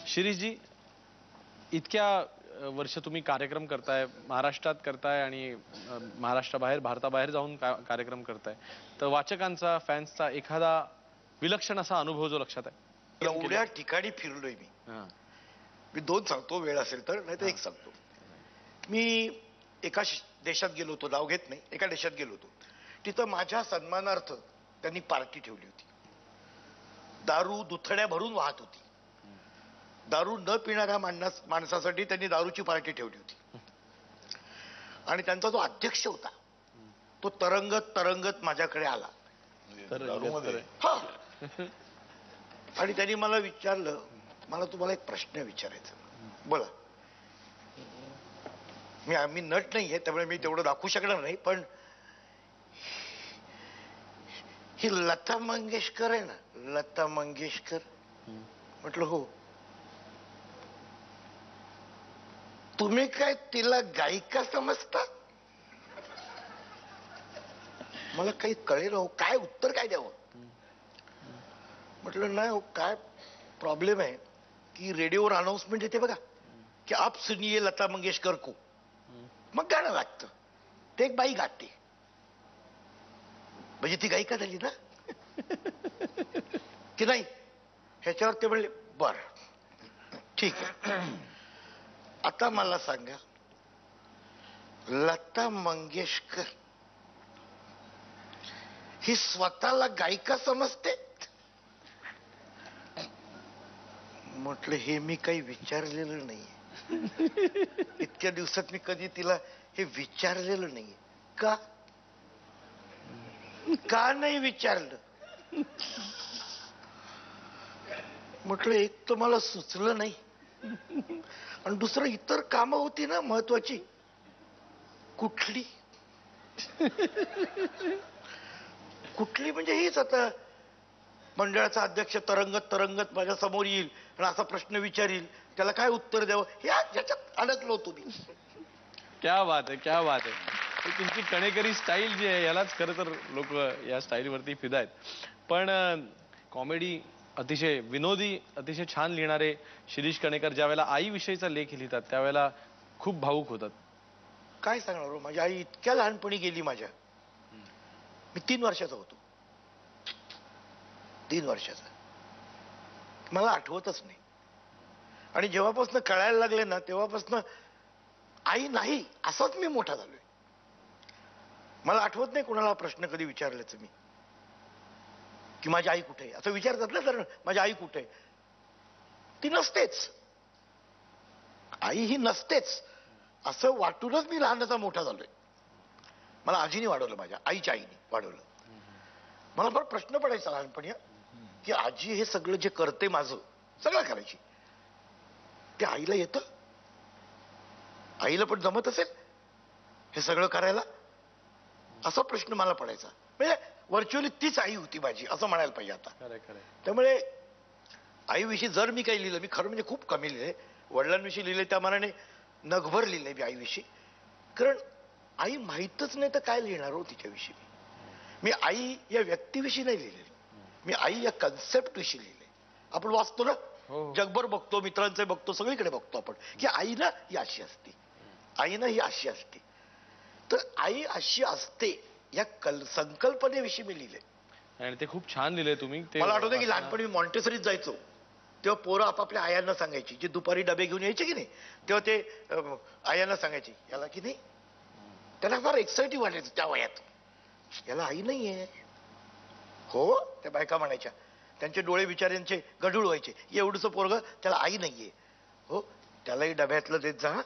शिरीषजी, इतक्या वर्ष तुम्ही कार्यक्रम करताय, महाराष्ट्रात करताय आणि महाराष्ट्राबाहेर, भारताबाहेर जाऊन कार्यक्रम करताय, तर वाचकांचा, फॅन्सचा एखादा विलक्षण असा अनुभव जो लक्षात आहे? एवढ्या ठिकाणी फिरलोय मी दोन सांगतो वेळ असेल तर, नाही तर एक सांगतो. मी एका देशात गेलो होतो, नाव घेत नाही, एका देशात गेलो होतो. तिथं माझ्या सन्मानार्थ त्यांनी पार्टी ठेवली होती. दारू दुथड्या भरून वाहत होती. दारू न पिणाऱ्या माणसासाठी त्यांनी दारूची पार्टी ठेवली होती. आणि त्यांचा जो अध्यक्ष होता तो तरंगत तरंगत माझ्याकडे आला. हा. आणि त्यांनी मला विचारलं, मला तुम्हाला एक प्रश्न विचारायचा. बोला. मी नट नाहीये त्यामुळे मी तेवढं दाखवू शकणार नाही, पण ही लता मंगेशकर आहे ना, लता मंगेशकर. म्हटलं हो. तुम्ही काय तिला गायिका समजता? मला काही कळेल हो, काय उत्तर काय द्यावं. म्हटलं नाही हो, काय प्रॉब्लेम आहे की रेडिओवर अनाउन्समेंट येते बघा की आप सुनिये लता मंगेशकर को, मग गाणं लागतं, ते एक बाई गाते, म्हणजे ती गायिका झाली ना की नाही. ह्याच्यावर ते म्हणले बर ठीक आहे. आता मला सांगा, लता मंगेशकर ही स्वतःला गायिका समजते? म्हटलं हे मी काही विचारलेलं नाहीये. इतक्या दिवसात मी कधी तिला हे विचारलेलं नाहीये. का नाही विचारलं? म्हटलं एक तर मला सुचलं नाही, आणि दुसरं इतर कामं होती ना महत्वाची. कुठली कुठली म्हणजे हीच, आता मंडळाचा अध्यक्ष तरंगत तरंगत माझ्या समोर येईल आणि असा प्रश्न विचारील, त्याला काय उत्तर द्यावं ह्याच्यात अडकलो होतो मी. क्या बात आहे, क्या बात आहे. तुमची कणेकरी स्टाईल जी आहे यालाच खरं तर लोक या स्टाईलवरती फिदा आहेत. पण कॉमेडी अतिशय विनोदी, अतिशय छान लिहिणारे शिरीष कणेकर ज्यावेळेला आईविषयीचा लेख लिहितात त्यावेळेला खूप भावूक होतात. काय सांगणार हो, माझी आई इतक्या लहानपणी गेली माझ्या. मी 3 वर्षाचा होतो, 3 वर्षाचा. मला आठवतच नाही. आणि जेव्हापासून कळायला लागले ना तेव्हापासून आई नाही असाच मी मोठा झालोय. मला आठवत नाही कोणाला प्रश्न कधी विचारल्याचं मी की माझी आई कुठे आहे. असं विचारतात ना सर, माझी आई कुठे आहे. ती नसतेच, आई ही नसतेच असं वाटूनच मी लहानाचा मोठा झालोय. मला आजीने वाढवलं, माझ्या आईच्या आईने वाढवलं. मला फार प्रश्न पडायचा लहानपणी की आजी हे सगळं जे करते माझं सगळं करायची, ते आईला येतं? आईला पण जमत असेल हे सगळं करायला? असा प्रश्न मला पडायचा. म्हणजे व्हर्च्युअली तीच आई होती माझी असं म्हणायला पाहिजे आता. त्यामुळे आईविषयी जर मी काही लिहिलं, मी खरं म्हणजे खूप कमी लिहिले. वडिलांविषयी लिहिले त्या मनाने नगभर लिहिले मी आईविषयी, कारण आई माहीतच नाही तर काय लिहिणार हो तिच्याविषयी. मी आई या व्यक्तीविषयी नाही लिहिले, मी आई या कन्सेप्ट विषयी लिहिले. आपण वाचतो ना, जगभर बघतो, मित्रांचे बघतो, सगळीकडे बघतो आपण की आई ना ही अशी असते, आई ना ही अशी असते. तर आई अशी असते या संकल्पनेविषयी मी लिहिले. आणि ते खूप छान लिहिले तुम्ही. मला आठवतं की लहानपणी मी मॉन्टेसरीत जायचो तेव्हा पोरं आपापल्या आयांना सांगायची, जे दुपारी डबे घेऊन यायचे की नाही, तेव्हा ते आयांना सांगायची याला की नाही. त्यांना फार एक्साइटिंग वाटायचं त्या वयात, याला आई नाहीये. हो, त्या बायका म्हणायच्या, त्यांचे डोळे बिचाऱ्यांचे गढूळ व्हायचे, एवढंच पोरग त्याला आई नाहीये. हो, त्यालाही डब्यातलं देत जा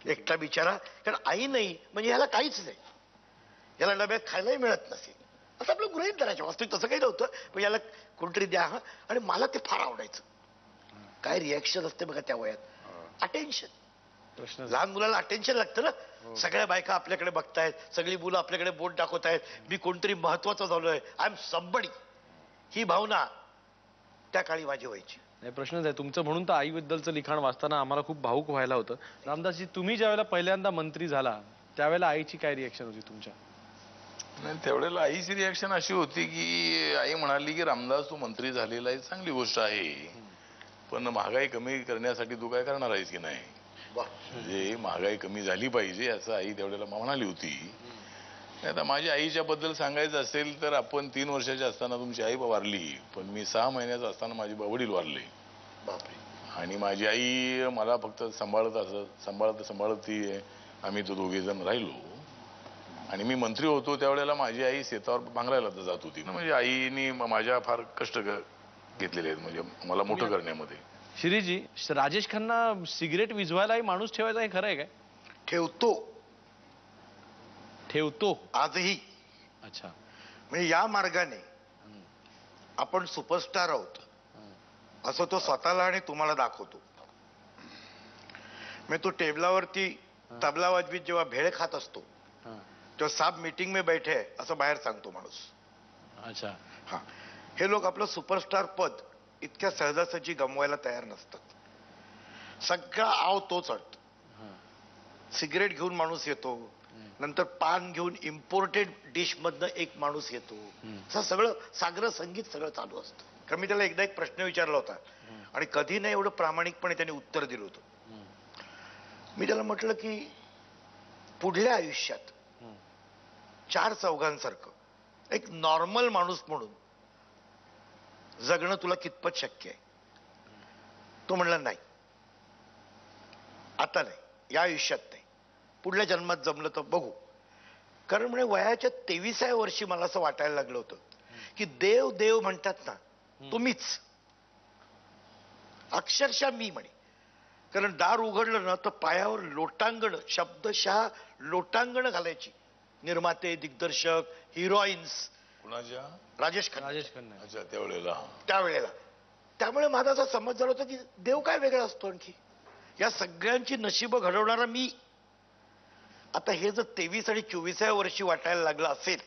एकटा बिचारा, कारण आई नाही म्हणजे ह्याला काहीच नाही, याला डब्यात खायलाही मिळत नसेल असं आपलं गृहीत धरायचं. वास्तविक तसं काही नव्हतं, पण याला कोणतरी द्या. आणि मला ते फार आवडायचं. काय रिॲक्शन असते बघा त्या वयात, अटेन्शन. लहान मुलाला अटेन्शन लागतं ना. सगळ्या बायका आपल्याकडे बघतायत, सगळी मुलं आपल्याकडे बोट दाखवत आहेत, मी कोणतरी महत्वाचं झालोय, आय एम समबडी. ही भावना त्या काळी माझी व्हायची. प्रश्नच आहे तुमचं. म्हणून तर आईबद्दलचं लिखाण वाचताना आम्हाला खूप भावूक व्हायला होतं. रामदासजी, तुम्ही ज्यावेळेला पहिल्यांदा मंत्री झाला त्यावेळेला आईची काय रिॲक्शन होती तुमच्या? नाही, त्यावेळेला आईची रिॲक्शन अशी होती की आई म्हणाली की रामदास तू मंत्री झालेला आहे, चांगली गोष्ट आहे, पण महागाई कमी करण्यासाठी तू काय करणार आहेस की नाही? वा. म्हणजे महागाई कमी झाली पाहिजे असं आई त्यावेळेला म्हणाली होती. आता माझ्या आईच्या बद्दल सांगायचं असेल तर आपण 3 वर्षाचे असताना तुमची आई वारली, पण मी 6 महिन्याचा असताना माझे वडील वारले. बापरे. आणि माझी आई मला फक्त सांभाळत ती आम्ही तो दोघे जण राहिलो. आणि मी मंत्री होतो त्यावेळेला माझी आई शेतावर भांगरायला जात होती. म्हणजे आईनी माझ्या फार कष्ट घेतलेले आहेत म्हणजे मला मोठं करण्यामध्ये. शिरीजी, राजेश खन्ना सिगरेट विझवायलाही माणूस ठेवायचा हे खरं आहे काय? ठेवतो आजही. अच्छा. म्हणजे या मार्गाने आपण सुपरस्टार आहोत असं तो स्वतःला आणि तुम्हाला दाखवतो. मी तो टेबलावरती तबला वाजवीत जेव्हा भेळ खात असतो तेव्हा साब मीटिंग में बैठे है असं बाहेर सांगतो माणूस. अच्छा. हा, हे लोक आपलं सुपरस्टार पद इतक्या सहजासहजी गमवायला तयार नसतात. सगळा आव तो चढतो. सिगरेट घेऊन माणूस येतो, नंतर पान घेऊन इम्पोर्टेड डिश मधनं एक माणूस येतो. असं सगळं सागर संगीत सगळं चालू असतं. कारण मी त्याला एकदा एक प्रश्न विचारला होता आणि कधी नाही एवढं प्रामाणिकपणे त्याने उत्तर दिलं होतं. मी त्याला म्हटलं की पुढल्या आयुष्यात 4 चौघांसारखं एक नॉर्मल माणूस म्हणून जगणं तुला कितपत शक्य आहे? तो म्हणला नाही, आता नाही, या आयुष्यात नाही, पुढल्या जन्मात जमलं तर बघू. कारण म्हणे वयाच्या 23व्या वर्षी मला असं वाटायला लागलं होतं की देव देव म्हणतात ना, तुम्हीच अक्षरशः मी म्हणे. कारण दार उघडलं ना तर पायावर लोटांगण, शब्दशः लोटांगण घालायची निर्माते, दिग्दर्शक, हिरोईन्स. कुणाच्या? राजेश खन्ना. राजेश खन्ना. अच्छा, त्यावेळेला. त्यामुळे माझा असा समज झाला होता की देव काय वेगळा असतो आणखी, या सगळ्यांची नशीब घडवणारा मी. आता हे जर 23 आणि 24व्या वर्षी वाटायला लागलं असेल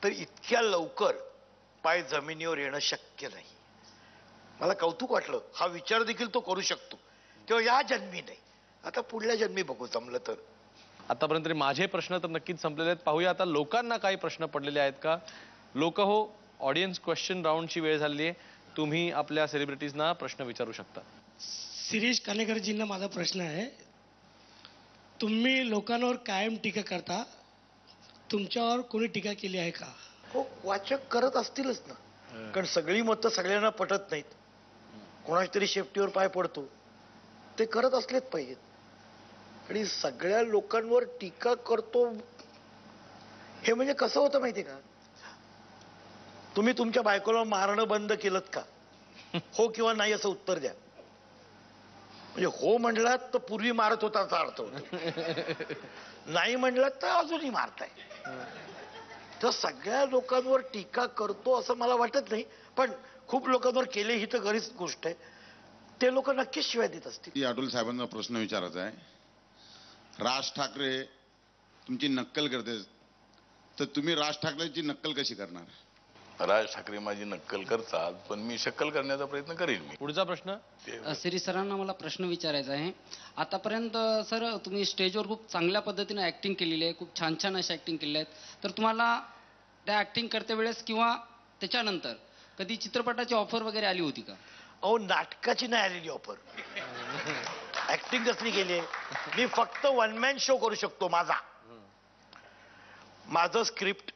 तर इतक्या लवकर पाय जमिनीवर येणं शक्य नाही. मला कौतुक वाटलं, हा विचार देखील तो करू शकतो. तेव्हा या जन्मी नाही, आता पुढल्या जन्मी बघू जमलं तर. आतापर्यंत तरी माझे प्रश्न तर नक्कीच संपलेले आहेत. पाहूया आता लोकांना काही प्रश्न पडलेले आहेत का. लोक हो, ऑडियन्स क्वेश्चन राऊंडची वेळ झालेली आहे. तुम्ही आपल्या सेलिब्रिटीजना प्रश्न विचारू शकता. शिरीष कानेकरजींना माझा प्रश्न आहे. तुम्ही लोकांवर कायम टीका करता, तुमच्यावर कोणी टीका केली आहे का? हो, वाचक करत असतीलच ना, कारण सगळी मतं सगळ्यांना पटत नाहीत. कोणाच्या तरी शेपटीवर पाय पडतो, ते करत असलेच पाहिजेत. आणि सगळ्या लोकांवर टीका करतो हे म्हणजे कसं होतं माहितीये का? तुम्ही तुमच्या बायकोला मारणं बंद केलं का? हो किंवा नाही असं उत्तर द्या. म्हणजे हो म्हणलात तर पूर्वी मारत होता असा अर्थ होतो, नाही म्हणलात तर अजूनही मारताय. तर सगळ्या लोकांवर टीका करतो असं मला वाटत नाही, पण खूप लोकांवर केले ही तर खरीच गोष्ट आहे. ते लोक नक्कीच शिवाय देत असतील. अटुल साहेबांना प्रश्न विचारायचा आहे. राज ठाकरे तुमची नक्कल करते, तर तुम्ही राज ठाकरेंची नक्कल कशी करणार? राज ठाकरे माझी नक्कल करतात, पण मी शक्कल करण्याचा प्रयत्न करेन. मी पुढचा प्रश्न. सिरी सरांना मला प्रश्न विचारायचा आहे. आतापर्यंत सर तुम्ही स्टेजवर खूप चांगल्या पद्धतीने ऍक्टिंग केलेली आहे, खूप छान छान अशा ऍक्टिंग केलेल्या आहेत. तर तुम्हाला त्या ऍक्टिंग करते वेळेस किंवा त्याच्यानंतर कधी चित्रपटाची ऑफर वगैरे आली होती का? अहो, नाटकाची नाही आलेली ऑफर, ऍक्टिंग कसली केली. मी फक्त 1 मॅन शो करू शकतो. माझं स्क्रिप्ट,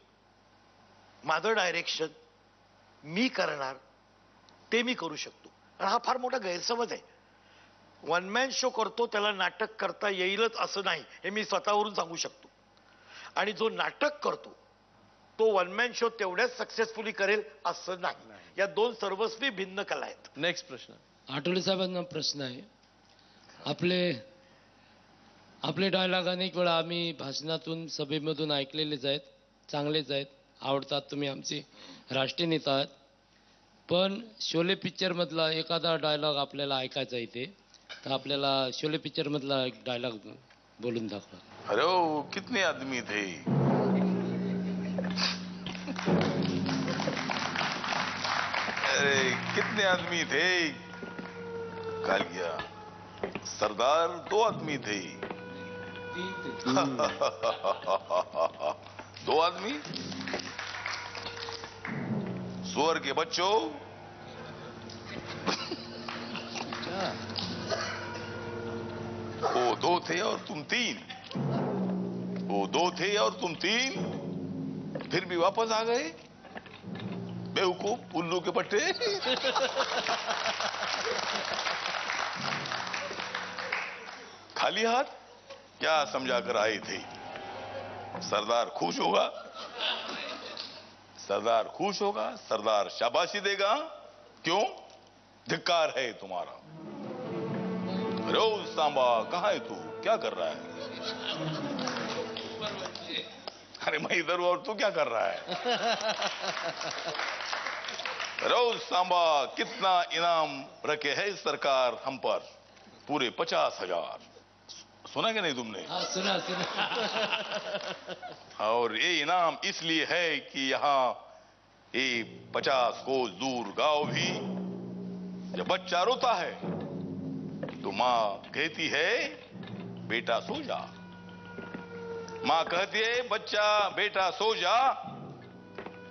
माझं डायरेक्शन मी करणार, ते मी करू शकतो. आणि हा फार मोठा गैरसमज आहे. 1 मॅन शो करतो त्याला नाटक करता येईलच असं नाही, हे मी स्वतःवरून सांगू शकतो. आणि जो नाटक करतो तो 1 मॅन शो तेवढ्याच सक्सेसफुली करेल असं नाही. या 2 सर्वस्वी भिन्न कला आहेत. नेक्स्ट प्रश्न. आठवले साहेबांना प्रश्न आहे. आपले डायलॉग अनेक वेळा आम्ही भाषणातून, सभेमधून ऐकलेलेच आहेत, चांगलेच आहेत, आवडतात. तुम्ही आमचे राष्ट्रीय नेता आहात. पण शोले पिक्चर मधला एखादा डायलॉग आपल्याला ऐकायचा इथे, तर आपल्याला शोले पिक्चर मधला एक डायलॉग बोलून दाखवा. अरे ओ, कितने आदमी थे. अरे कितने आदमी थे कालिया, सरदार 2 आदमी थे. 2 आदमी. सुअर के बच्चों, वो 2 थे और तुम 3, वो 2 थे और तुम 3, फिर भी वापस आ गए बेवकूफ उल्लू के पट्टे। खाली हाथ क्या समझा कर आए थे? सरदार खुश होगा, सरदार खुश होगा, सरदार शाबाशी देगा। क्यों? धिक्कार है तुम्हारा। रोज सांबा कहाँ है तू? क्या कर रहा है? अरे मैं इधर हूं और तू क्या कर रहा है? रोज सांबा कितना इनाम रखे है सरकार हम पर? पूरे 50,000। सुना कि नहीं तुमने? हाँ सुना सुना। और ये इनाम इसलिए है कि यहाँ ये 50 कोस दूर गांव भी जब बच्चा रोता है तो माँ कहती है बेटा सो जा। माँ कहती है बच्चा बेटा सो जा,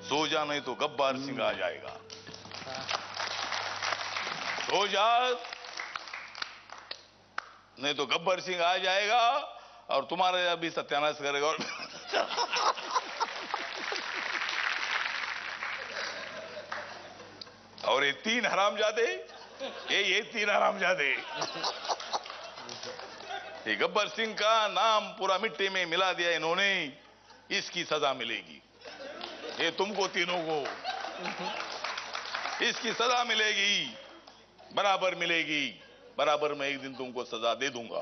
सो जा नहीं तो गब्बर सिंह आ जाएगा। सो जा नहीं तो गब्बर सिंह आ जाएगा और तुम्हारे अभी सत्यानाश करेगा। और ये 3 हरामजादे, ये 3 हरामजादे, ये गब्बर सिंह का नाम पूरा मिट्टी में मिला दिया इन्होंने, इसकी सजा मिलेगी। ये तुमको तीनों को इसकी सजा मिलेगी, बराबर मिलेगी, बराबर मैं एक दिन तुमको सजा दे दूंगा।